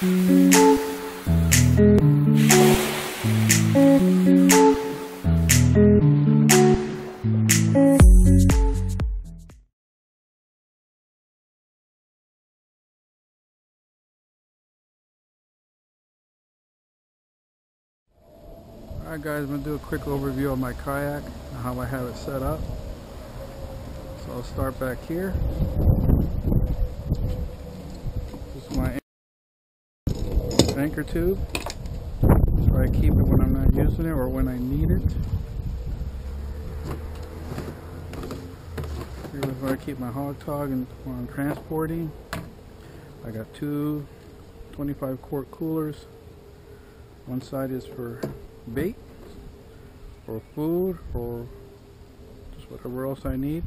Alright guys, I'm going to do a quick overview of my kayak and how I have it set up. So I'll start back here. This is my anchor tube. So I keep it when I'm not using it or when I need it. Here's where I keep my hog tog and when I'm transporting. I got two 25 quart coolers. One side is for bait or food or just whatever else I need.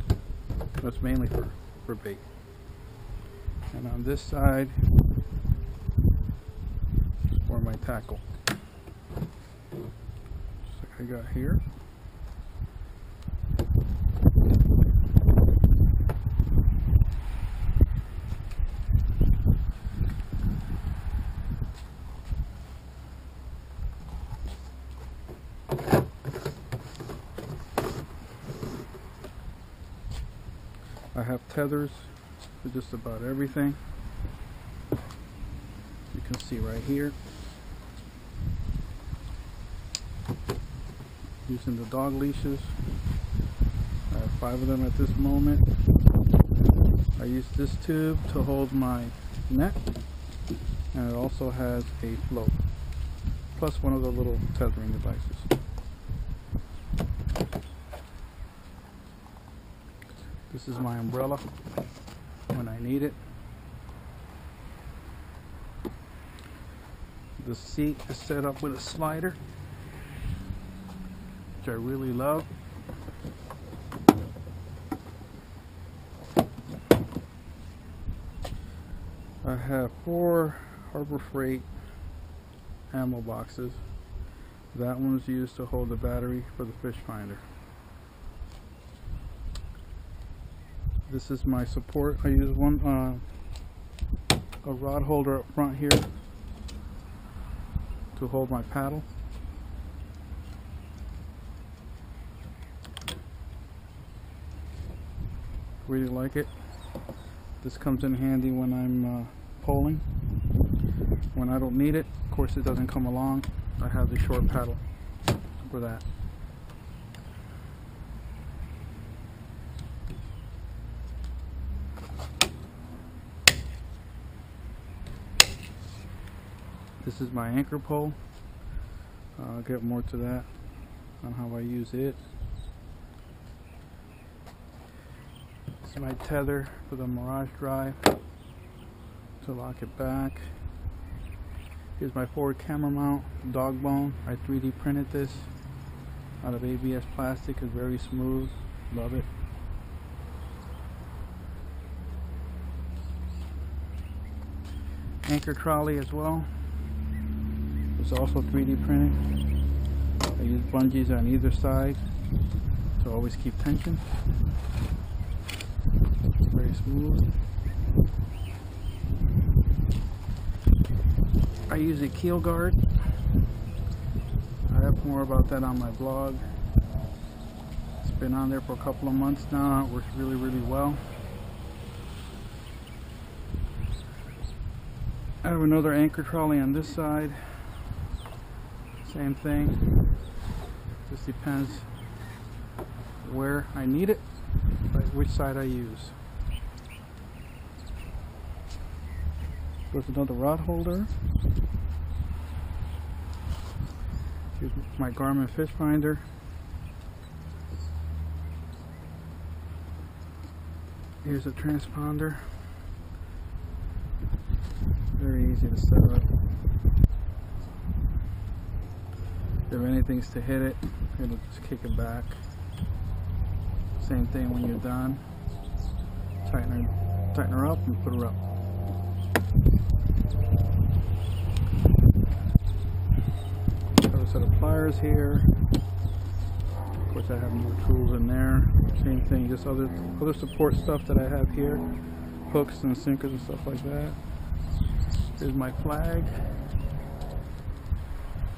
That's mainly for bait. And on this side is for my tackle, just like I got here. I have tethers for just about everything. You can see right here. Using the dog leashes. I have 5 of them at this moment. I use this tube to hold my net, and it also has a float, plus one of the little tethering devices. This is my umbrella when I need it. The seat is set up with a slider, which I really love. I have 4 Harbor Freight ammo boxes. That one's used to hold the battery for the fish finder. This is my support. I use a rod holder up front here to hold my paddle. Really like it. This comes in handy when I'm poling. When I don't need it, of course it doesn't come along, I have the short paddle for that. This is my anchor pole. I'll get more to that on how I use it. This is my tether for the Mirage drive to lock it back. Here's my forward camera mount, dog bone. I 3D printed this out of ABS plastic. It's very smooth. Love it. Anchor trolley as well. It's also 3D printed. I use bungees on either side to always keep tension. Very smooth. I use a keel guard. I have more about that on my blog. It's been on there for a couple of months now. It works really, really well. I have another anchor trolley on this side. Same thing, just depends where I need it, like which side I use. There's another rod holder. Here's my Garmin fish finder. Here's a transponder. Very easy to set up. If anything's to hit it, it'll just kick it back. Same thing when you're done. Tighten her up and put her up. Have a set of pliers here. Of course, I have more tools in there. Same thing, just other support stuff that I have here. Hooks and sinkers and stuff like that. Here's my flag.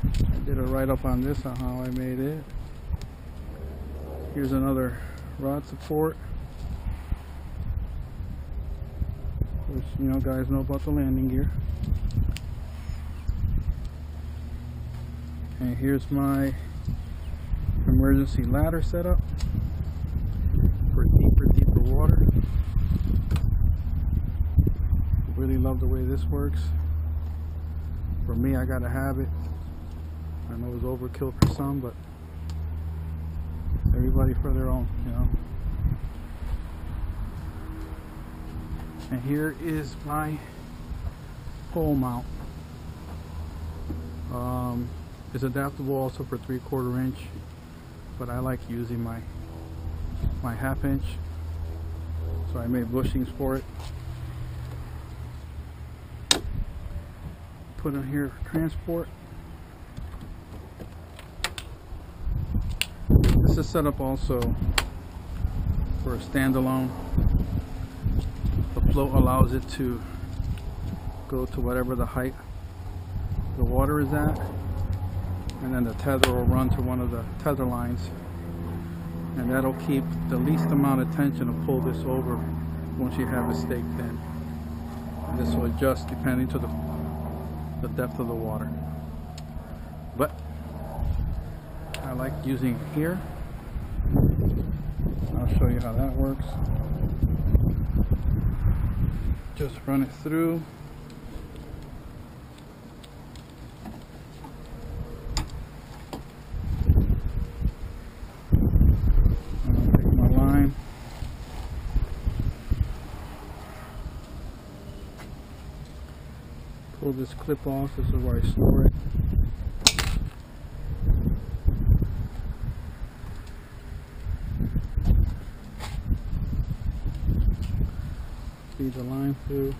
I did a write-up on this on how I made it. Here's another rod support, which, you know, guys know about the landing gear. And here's my emergency ladder setup for deeper water. Really love the way this works. For me, I gotta have it. I know it's overkill for some, but everybody for their own, you know. And here is my pole mount. It's adaptable also for 3/4 inch, but I like using my 1/2 inch, so I made bushings for it. Put in here for transport. This is set up also for a standalone. The float allows it to go to whatever the height the water is at, and then the tether will run to one of the tether lines, and that'll keep the least amount of tension to pull this over once you have it staked in. And this will adjust depending to the depth of the water. But I like using it here. I'll show you how that works. Just run it through. Pull this clip off. This is where I store it. Feed the line through.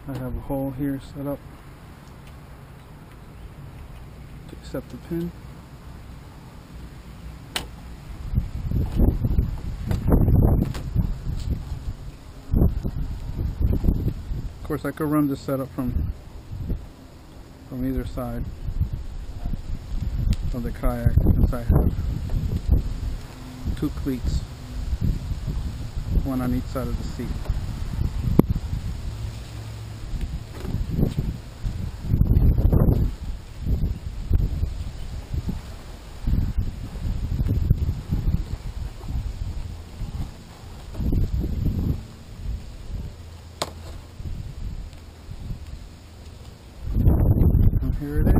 I have a hole here set up to accept the pin. Of course, I could run this setup from either side of the kayak, since I have 2 cleats, one on each side of the seat. Here it is.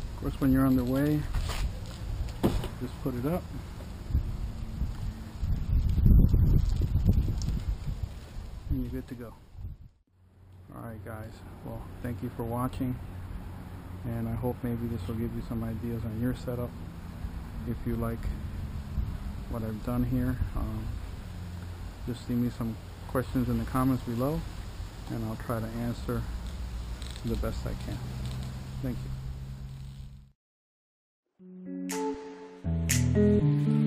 Of course, when you're on the way, just put it up. And you're good to go. Alright guys, well, thank you for watching. And I hope maybe this will give you some ideas on your setup. If you like what I've done here, just leave me some questions in the comments below, and I'll try to answer the best I can. Thank you.